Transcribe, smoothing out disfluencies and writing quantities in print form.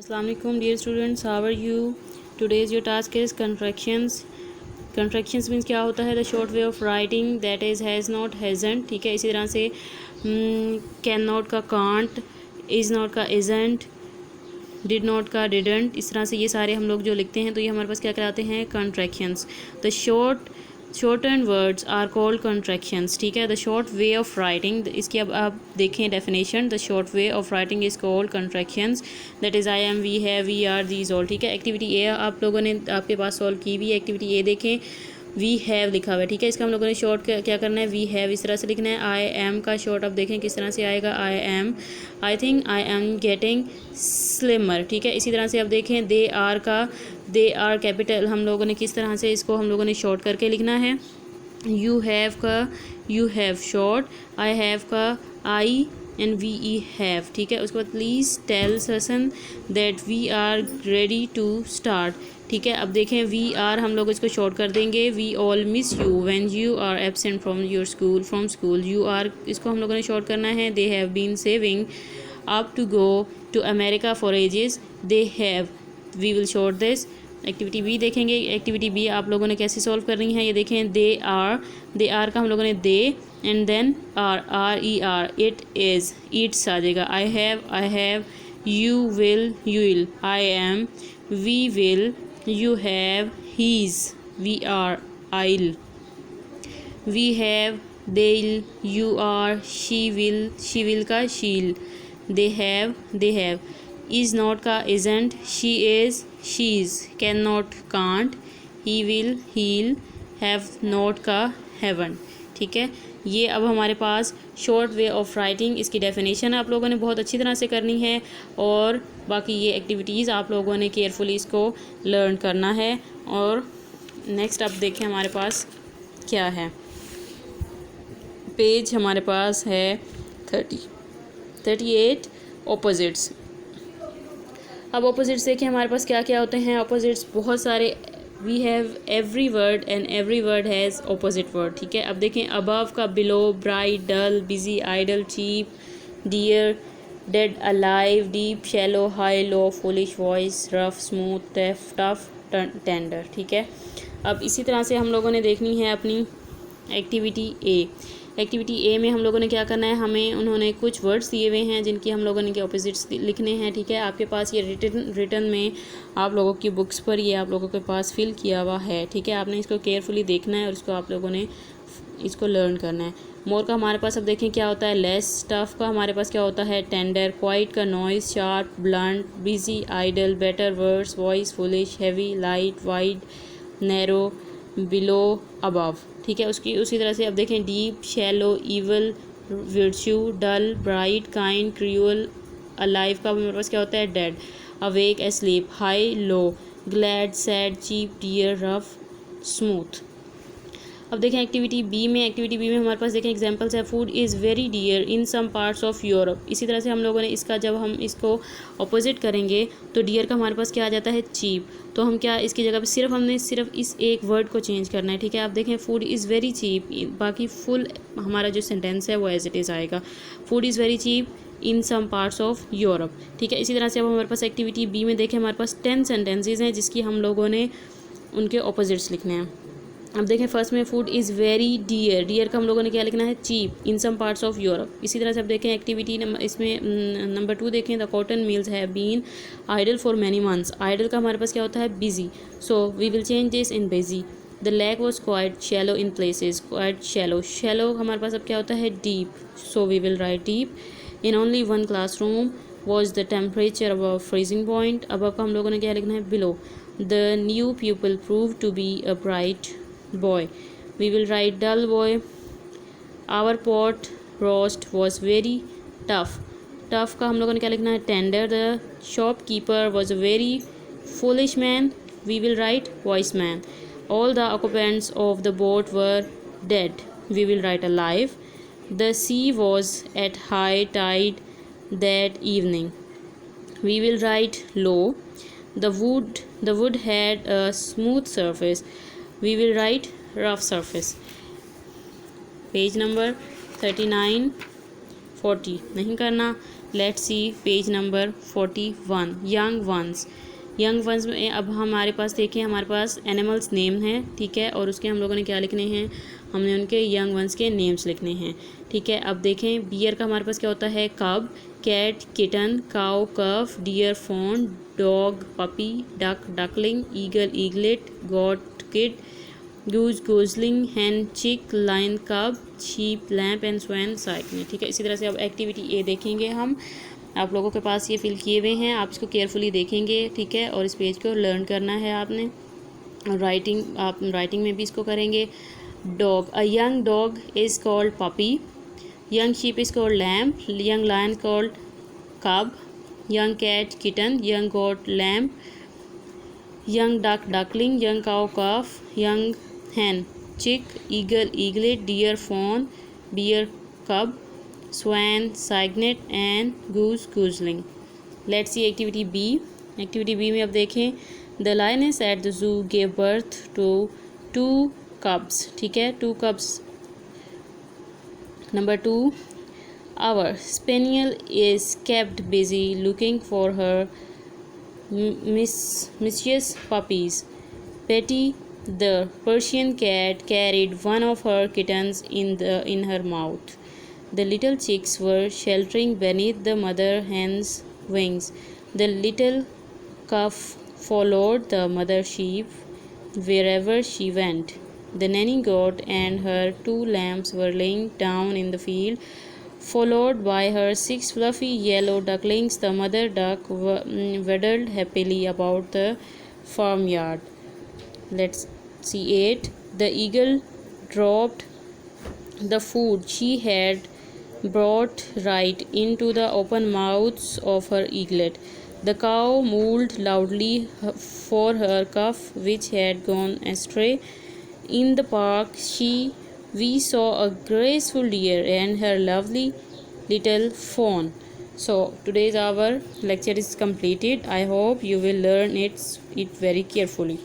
Assalamu alaikum dear students, how are you? Today's your task is contractions. Contractions means क्या होता है? The short way of writing, that is has not, hasn't. ठीक है, इसी तरह से can not का can't, is not का isn't, did not का didn't. इस तरह से ये सारे हम लोग जो लिखते हैं तो ये हमारे पास क्या कहलाते हैं? Contractions. The shortened words are called contractions. ठीक है, the short way of writing, इसकी अब आप देखें definition. The short way of writing is called contractions. That is I am, we have, we are, these all. ठीक है, activity ए आप लोगों ने आपके पास सॉल्व की हुई है. एक्टिविटी ए देखें, वी हैव लिखा हुआ है. ठीक है, इसका हम लोगों ने शॉर्ट क्या करना है? वी हैव इस तरह से लिखना है. आई एम का शॉर्ट आप देखें किस तरह से आएगा. I am, I think I am getting slimmer. ठीक है, इसी तरह से आप देखें. दे आर का, दे आर कैपिटल हम लोगों ने किस तरह से इसको हम लोगों ने शॉर्ट करके लिखना है. यू हैव का you have short. I have का आई एंड वी ई हैव. ठीक है, उसके बाद प्लीज़ टेल ससन that we are ready to start. ठीक है, अब देखें वी आर हम लोग इसको शॉर्ट कर देंगे. We all miss you when you are absent from your school, from school. You are इसको हम लोगों ने शॉर्ट करना है. They have been saving up to go to America for ages. They have, we will short this. Activity B देखेंगे. Activity B आप लोगों ने कैसे सॉल्व करनी है ये देखें. दे आर का हम लोगों ने दे एंड देन आर ई आर, इट इज़, ईट्स आ जाएगा. I have, you will, I am, we will, you have, he's, we are, I'll, we have, they'll, you are, she will का she'll, they have, is not का isn't, she is, she's, cannot can't, he will, he'll, have not का haven't. ठीक है, ये अब हमारे पास short way of writing, इसकी definition आप लोगों ने बहुत अच्छी तरह से करनी है और बाकी ये एक्टिविटीज़ आप लोगों ने केयरफुली इसको लर्न करना है. और नेक्स्ट अब देखें हमारे पास क्या है. पेज हमारे पास है 38 ऑपोजिट्स. अब ऑपोजिट्स देखें हमारे पास क्या क्या होते हैं. ऑपोजिट्स बहुत सारे. We have every word and every word has opposite word. ठीक है, अब देखें अबव का below, bright, dull, busy, idle, cheap, dear, dead, alive, deep, shallow, high, low, foolish, wise, rough, smooth, tough, tender. ठीक है, अब इसी तरह से हम लोगों ने देखनी है अपनी एक्टिविटी ए. एक्टिविटी ए में हम लोगों ने क्या करना है, हमें उन्होंने कुछ वर्ड्स दिए हुए हैं जिनकी हम लोगों ने के ऑपोजिट्स लिखने हैं. ठीक है, आपके पास ये रिटन में आप लोगों की बुक्स पर ये आप लोगों के पास फिल किया हुआ है. ठीक है, आपने इसको केयरफुली देखना है और इसको आप लोगों ने इसको लर्न करना है. मोर का हमारे पास अब देखें क्या होता है. लेस. टफ का हमारे पास क्या होता है. टेंडर. क्वाइट का noise, sharp, blunt, busy, idle, better, words, wise, foolish, heavy, light, wide, narrow, below, above. ठीक है, उसकी उसी तरह से अब देखें. Deep, shallow, evil, virtue, dull, bright, kind, cruel, alive का मेरे पास क्या होता है. Dead, awake, asleep, high, low, glad, sad, cheap, dear, rough, smooth. अब देखें एक्टिविटी बी में. एक्टिविटी बी में हमारे पास देखें एग्जांपल्स है. Food is very dear in some parts of Europe. इसी तरह से हम लोगों ने इसका जब हम इसको अपोजिट करेंगे तो डियर का हमारे पास क्या आ जाता है. चीप. तो हम क्या इसकी जगह पे हमने सिर्फ इस एक वर्ड को चेंज करना है. ठीक है, आप देखें फूड इज़ वेरी चीप, बाकी फुल हमारा जो सेंटेंस है वो एज इट इज़ आएगा. Food is very cheap in some parts of Europe. ठीक है, इसी तरह से अब हमारे पास एक्टिविटी बी में देखें हमारे पास 10 सेंटेंसेज हैं जिसकी हम लोगों ने उनके ऑपोजिट्स लिखने हैं. अब देखें फर्स्ट में food is very dear. Dear का हम लोगों ने क्या लिखना है. Cheap in some parts of Europe. इसी तरह से अब देखें एक्टिविटी इसमें नंबर 2 देखें. The cotton mills have been idle for many months. Idle का हमारे पास क्या होता है. Busy. So we will change this in busy. The lake was quite shallow in places. Quite shallow. Shallow हमारे पास अब क्या होता है. Deep. So we will write deep. In only one classroom was the temperature above freezing point. Above का हम लोगों ने क्या लिखना है. Below. The new people prove to be a bright boy. We will write dull boy. Our pot roast was very tough. Tough का हम लोगों ने क्या लिखना है. tender. The shopkeeper was a very foolish man. We will write wise man. All the occupants of the boat were dead. We will write alive. The sea was at high tide that evening. We will write low. The wood had a smooth surface. We will write rough surface. Page number 39 40 नहीं करना. Let's see page number 41, young ones. Young ones में अब हमारे पास देखिए, हमारे पास animals name है, ठीक है, और उसके हम लोगों ने क्या लिखने हैं, हमने उनके यंग वंस के नेम्स लिखने हैं, ठीक है। अब देखें बियर का हमारे पास क्या होता है, cub, cat kitten, cow calf, deer fawn, dog puppy, duck duckling, eagle eaglet, goat kid, goose gosling, hen chick, lion cub, sheep lamb and swan cygnet, ठीक है। इसी तरह से अब एक्टिविटी ए देखेंगे हम, आप लोगों के पास ये फिल किए हुए हैं, आप इसको केयरफुली देखेंगे, ठीक है, और इस पेज को लर्न करना है आपने। राइटिंग, आप राइटिंग में भी इसको करेंगे। Dog, a young dog is called puppy, young sheep is called lamb, young lion called cub, young cat kitten, young goat lamb, young duck duckling, young cow calf, young hen chick, eagle eaglet, deer fawn, bear cub, swan cygnet and goose gooseling. Let's see activity B. Activity B में अब देखें, the lioness at the zoo gave birth to 2 cubs, ठीक है, 2 cubs. Number 2, our spaniel is kept busy looking for her mischievous puppies. Betty, the Persian cat, carried one of her kittens in her mouth. The little chicks were sheltering beneath the mother hen's wings. The little calf followed the mother sheep wherever she went. The nanny goat and her 2 lambs were laying down in the field, followed by her 6 fluffy yellow ducklings. The mother duck waddled happily about the farmyard. Let's see 8. The eagle dropped the food she had brought right into the open mouths of her eaglet. The cow mooed loudly for her calf which had gone astray. In the park we saw a graceful deer and her lovely little fawn. So today's our lecture is completed. I hope you will learn it very carefully.